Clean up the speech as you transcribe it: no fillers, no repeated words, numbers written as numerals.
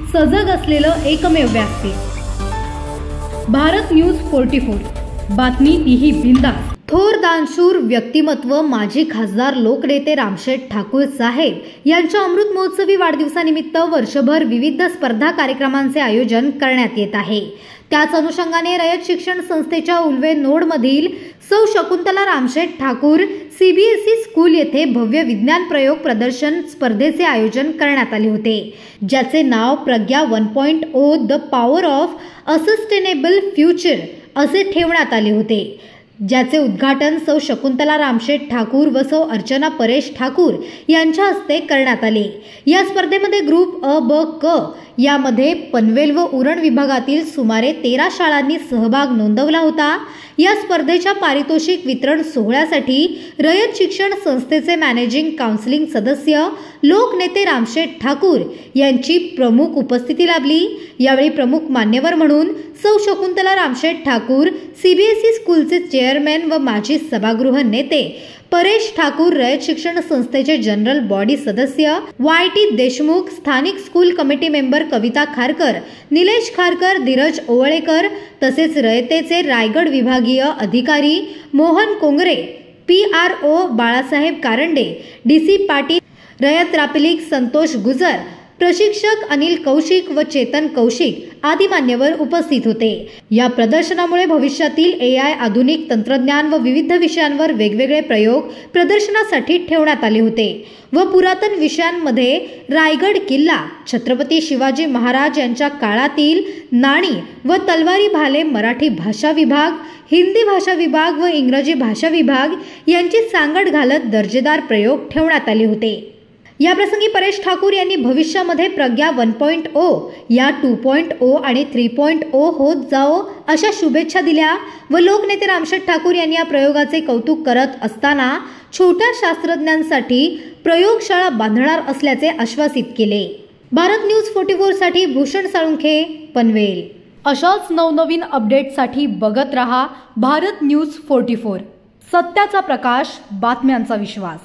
सजग असलेलं एकमेव व्यासपीठ भारत न्यूज 44। बातमी तीही बिंदास। थोर दानशूर व्यक्तिमत्व माजी खासदार लोकनेते रामशेठ ठाकूर साहेब यांच्या अमृत महोत्सवी वाढदिवसानिमित्त वर्षभर विविध स्पर्धा कार्यक्रमांचे आयोजन करण्यात येत आहे। त्याच अनुषंगाने रयत शिक्षण संस्थेच्या उल्वे नोडमधील सौ शकुंतला रामशेठ ठाकूर सीबीएसई स्कूल येथे भव्य विज्ञान प्रयोग प्रदर्शन स्पर्धेचे आयोजन करण्यात आले होते, ज्याचे नाव Pragya 1.0 the power of a sustainable future असे ठेवण्यात आले होते, ज्याचे उद्घाटन सौ शकुंतला रामशेठ ठाकूर व सौ अर्चना परेश ठाकूर यांच्या हस्ते करण्यात आले। या स्पर्धेमध्ये ग्रुप अ ब क यामध्ये पनवेल व उरण विभागातील सुमारे 13 शाळांनी सहभाग नोंदवला होता। या स्पर्धेच्या पारितोषिक वितरण सोहळ्यासाठी रयत शिक्षण संस्थेचे मॅनेजिंग काउन्सिलिंग सदस्य लोकनेते रामशेठ ठाकूर यांची प्रमुख उपस्थिती लाभली। यावेळी प्रमुख मान्यवर म्हणून सौ शकुंतला रामशेठ ठाकूर सीबीएसई स्कूलचे चेअरमॅन व माजी सभागृह नेते परेश ठाकूर, रयत शिक्षण संस्थेचे जनरल बॉडी सदस्य YT देशमुख, स्थानिक स्कूल कमिटी मेंबर कविता खारकर, निलेश खारकर, धीरज ओवळेकर तसेच रयतेचे रायगड विभागीय अधिकारी मोहन कोंगरे, PRO बाळासाहेब कारंडे, DC पाटील, रयत रापिलिक संतोष गुजर, प्रशिक्षक अनिल कौशिक व चेतन कौशिक आदी मान्यवर उपस्थित होते। या प्रदर्शनामुळे भविष्यातील AI, आधुनिक तंत्रज्ञान व विविध विषयांवर वेगवेगळे प्रयोग प्रदर्शनासाठी ठेवण्यात आले होते व पुरातन विषयांमध्ये रायगड किल्ला, छत्रपती शिवाजी महाराज यांच्या काळातील नाणी व तलवारी भाले, मराठी भाषा विभाग, हिंदी भाषा विभाग व इंग्रजी भाषा विभाग यांची सांगड घालत दर्जेदार प्रयोग ठेवण्यात आले होते। या प्रसंगी परेश ठाकूर यांनी भविष्यामध्ये प्रज्ञा 1.0 या 2.0 आणि 3.0 होत जाओ अशा शुभेच्छा दिल्या व लोकनेते रामशेठ ठाकूर यांनी या प्रयोगाचे कौतुक करत असताना छोट्या शास्त्रज्ञांसाठी प्रयोगशाळा बांधणार असल्याचे आश्वासित केले। भारत न्यूज 44 साठी भूषण साळुंखे, पनवेल। अशाच नवनवीन अपडेटसाठी बघत रहा भारत न्यूज 44। सत्याचा प्रकाश, बातम्यांचा विश्वास।